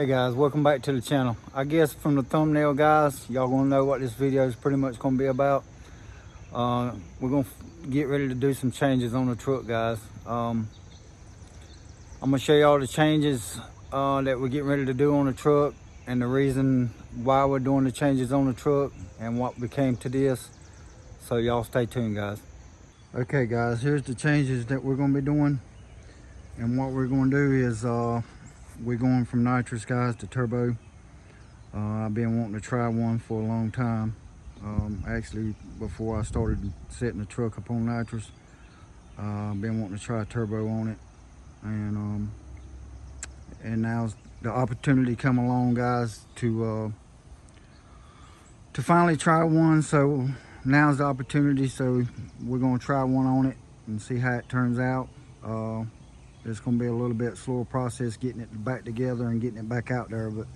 Hey guys, welcome back to the channel. I guess from the thumbnail, guys, y'all gonna know what this video is pretty much gonna be about. We're gonna get ready to do some changes on the truck, guys. I'm gonna show y'all the changes that we're getting ready to do on the truck and the reason why we're doing the changes on the truck and what became to this. So y'all stay tuned, guys. Okay guys, here's the changes that we're gonna be doing. And what we're gonna do is we're going from nitrous, guys, to turbo. I've been wanting to try one for a long time. Actually, before I started setting the truck up on nitrous, I've been wanting to try turbo on it, and now's the opportunity come along, guys, to finally try one. So now's the opportunity. So we're gonna try one on it and see how it turns out. It's gonna be a little bit slower process getting it back together and getting it back out there, but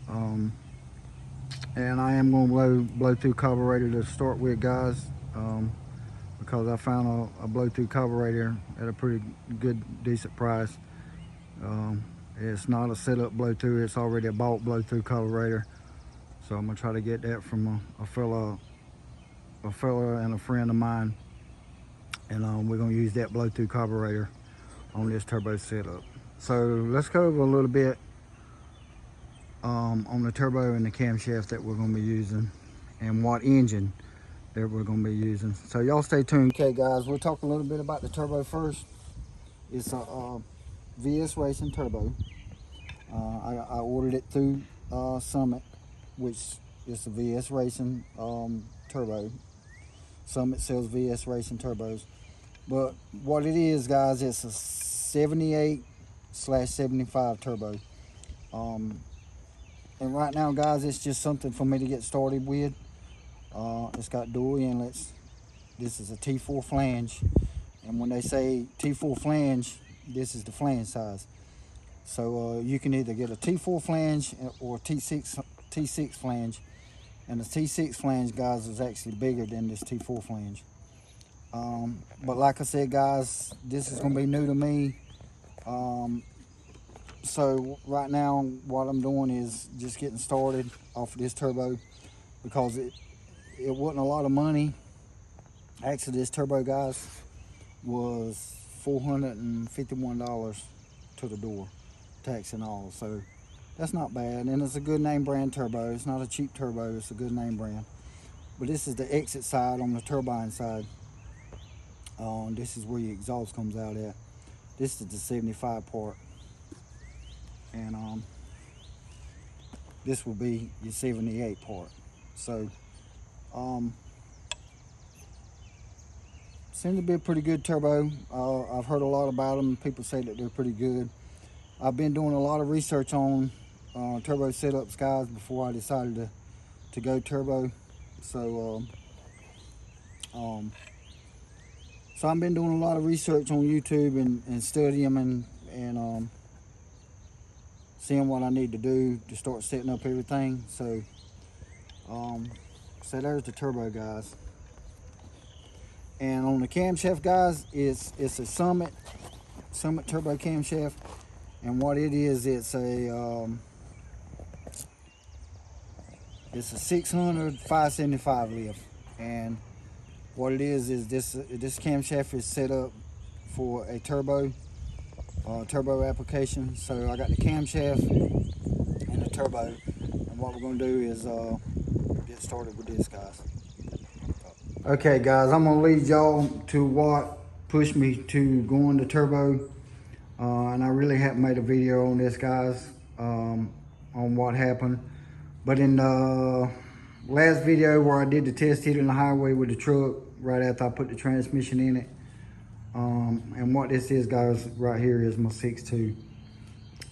and I am going to blow through carburetor to start with, guys, because I found a blow through carburetor at a pretty good, decent price. It's not a setup blow through, it's already a bought blow through carburetor. So I'm gonna try to get that from a fella and a friend of mine, and we're gonna use that blow through carburetor on this turbo setup. So let's go over a little bit on the turbo and the camshaft that we're going to be using and what engine that we're going to be using. So y'all stay tuned. Okay guys, we'll talk a little bit about the turbo first. It's a VS Racing turbo. I ordered it through Summit, which is a VS Racing turbo. Summit sells VS Racing turbos, but what it is, guys, it's a 78/75 turbo. And right now, guys, it's just something for me to get started with. It's got dual inlets. This is a T4 flange. And when they say T4 flange, this is the flange size. So you can either get a T4 flange or T6 flange. And the T6 flange, guys, is actually bigger than this T4 flange. But like I said, guys, this is going to be new to me. So right now what I'm doing is just getting started off of this turbo, because it wasn't a lot of money. Actually, this turbo, guys, was $451 to the door, tax and all. So that's not bad, and it's a good name brand turbo. It's not a cheap turbo, it's a good name brand. But this is the exit side on the turbine side. This is where your exhaust comes out at. This is the 75 part. And this will be your 78 part. So seems to be a pretty good turbo. I've heard a lot about them. People say that they're pretty good. I've been doing a lot of research on turbo setups, guys, before I decided to go turbo. So so I've been doing a lot of research on YouTube and studying and seeing what I need to do to start setting up everything. So so there's the turbo, guys. And on the camshaft, guys, it's a Summit turbo camshaft. And what it is, it's a 600 575 lift. And what it is this camshaft is set up for a turbo application. So I got the camshaft and the turbo, and what we're going to do is get started with this, guys. Okay guys, I'm going to lead y'all to what pushed me to going to turbo, and I really haven't made a video on this, guys, on what happened. But in the last video where I did the test hit in the highway with the truck right after I put the transmission in it, and what this is, guys, right here is my 6.2.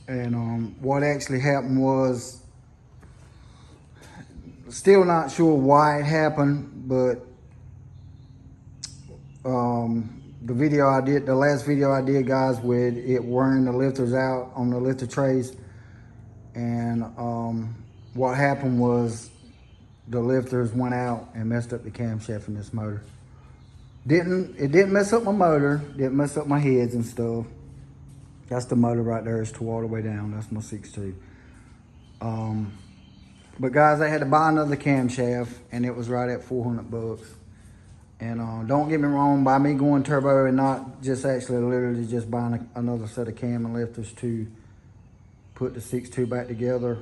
And what actually happened was, still not sure why it happened, but the last video I did, guys, with it wearing the lifters out on the lifter trays, and what happened was the lifters went out and messed up the camshaft in this motor. It didn't mess up my motor, didn't mess up my heads and stuff. That's the motor right there. It's tore all the way down. That's my 6.2. But guys, I had to buy another camshaft, and it was right at 400 bucks. And don't get me wrong, by me going turbo and not just actually literally just buying another set of cam and lifters to put the 6.2 back together,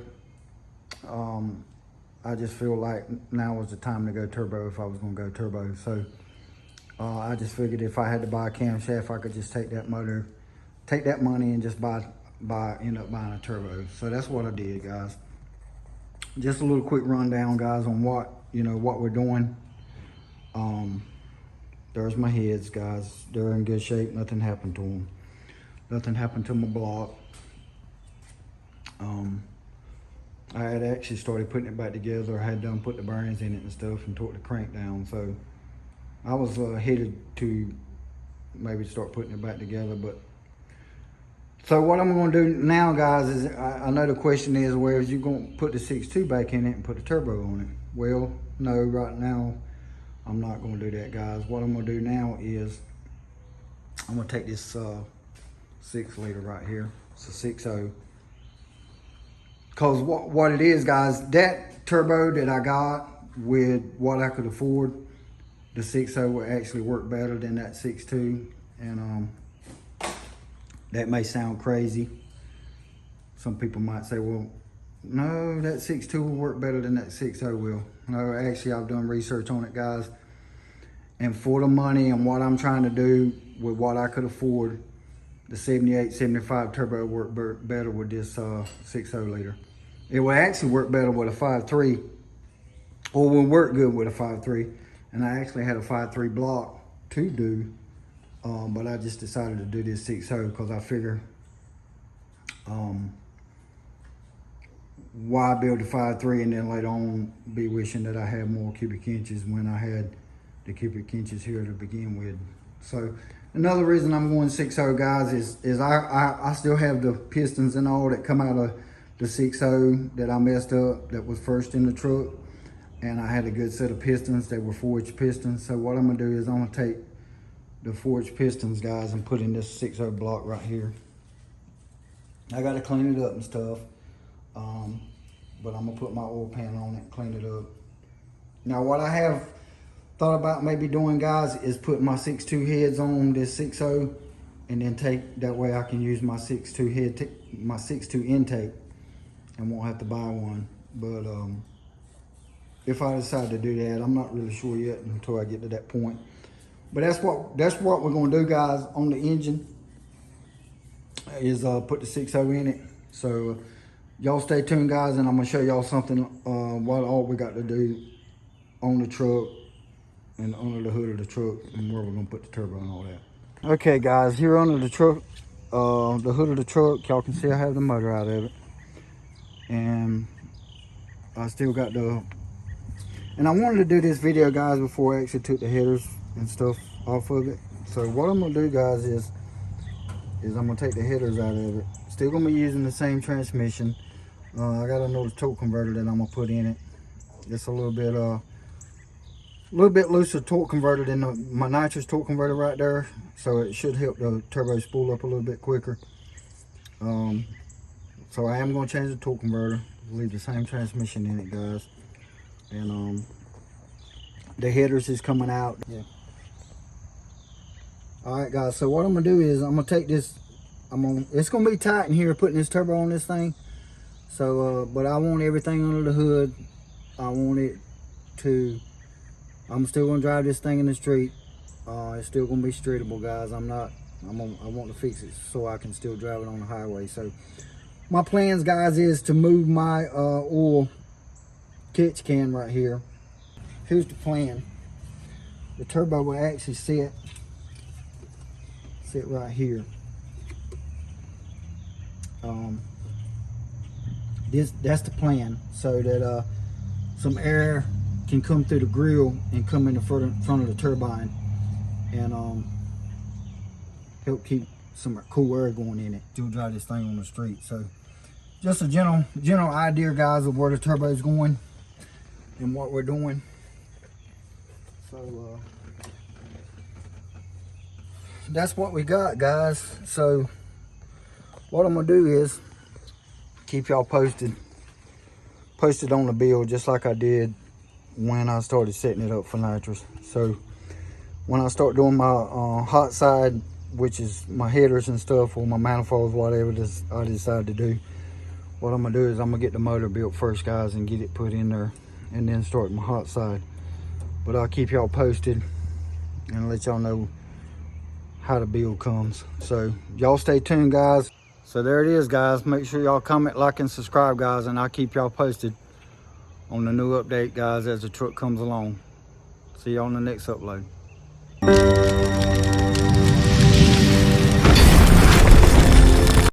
I just feel like now was the time to go turbo if I was gonna go turbo. So I just figured if I had to buy a camshaft, I could just take that money and just end up buying a turbo. So that's what I did, guys. Just a little quick rundown, guys, on what we're doing. There's my heads, guys. They're in good shape. Nothing happened to them. Nothing happened to my block. I had actually started putting it back together. I had done put the bearings in it and stuff and torqued the crank down. So I was headed to maybe start putting it back together. But so what I'm going to do now, guys, is I know the question is, where is you going to put the 6.2 back in it and put the turbo on it? Well, no, right now I'm not going to do that, guys. What I'm going to do now is I'm going to take this 6 liter right here. It's a 6.0. Because what it is, guys, that turbo that I got with what I could afford, the 6.0 will actually work better than that 6.2. And that may sound crazy. Some people might say, well, no, that 6.2 will work better than that 6.0 will. No, actually, I've done research on it, guys. And for the money and what I'm trying to do with what I could afford, the 78, 75 turbo work better with this 6.0 liter. It will actually work better with a 5.3, or will work good with a 5.3. And I actually had a 5.3 block to do, but I just decided to do this 6.0 because I figure why build a 5.3 and then later on be wishing that I had more cubic inches when I had the cubic inches here to begin with. So another reason I'm going 6.0, guys, is I still have the pistons and all that come out of the 6.0 that I messed up that was first in the truck. And I had a good set of pistons. They were 4-inch pistons. So what I'm gonna do is I'm gonna take the 4-inch pistons, guys, and put in this 6.0 block right here. I gotta clean it up and stuff. But I'm gonna put my oil pan on it, clean it up. Now what I have thought about maybe doing, guys, is putting my 6.2 heads on this 6.0 and then that way I can use my 6.2 my 6.2 intake and won't have to buy one. But if I decide to do that, I'm not really sure yet until I get to that point. But that's what we're gonna do, guys, on the engine, is put the 6.0 in it. So y'all stay tuned, guys, and I'm gonna show y'all something, what all we got to do on the truck and under the hood of the truck, and where we're gonna put the turbo and all that. Okay, guys, here under the truck, the hood of the truck, y'all can see I have the motor out of it. And I still got and I wanted to do this video, guys, before I actually took the headers and stuff off of it. So what I'm gonna do, guys, is I'm gonna take the headers out of it. Still gonna be using the same transmission. I got another torque converter that I'm gonna put in it. It's a little bit looser torque converter than my Nitrous torque converter right there. So it should help the turbo spool up a little bit quicker. So I am gonna change the torque converter, leave the same transmission in it, guys. And the headers is coming out. Yeah. All right, guys, so what I'm gonna do is I'm gonna take this, it's gonna be tight in here putting this turbo on this thing. So but I want everything under the hood. I want it to, I'm still gonna drive this thing in the street. It's still gonna be streetable, guys. I want to fix it so I can still drive it on the highway. So my plans, guys, is to move my oil catch can right here. Here's the plan. The turbo will actually sit right here. That's the plan, so that some air can come through the grill and come in the front of the turbine and help keep some cool air going in it. Still drive this thing on the street. So just a general idea, guys, of where the turbo is going and what we're doing. So that's what we got, guys. So what I'm gonna do is keep y'all posted posted on the build just like I did when I started setting it up for Nitrous. So when I start doing my hot side, which is my headers and stuff, or my manifolds, whatever I decide to do, what I'm gonna do is I'm gonna get the motor built first, guys, and get it put in there, and then start my hot side. But I'll keep y'all posted and let y'all know how the build comes. So y'all stay tuned, guys. So there it is, guys. Make sure y'all comment, like, and subscribe, guys, and I'll keep y'all posted on the new update, guys, as the truck comes along. See you on the next upload.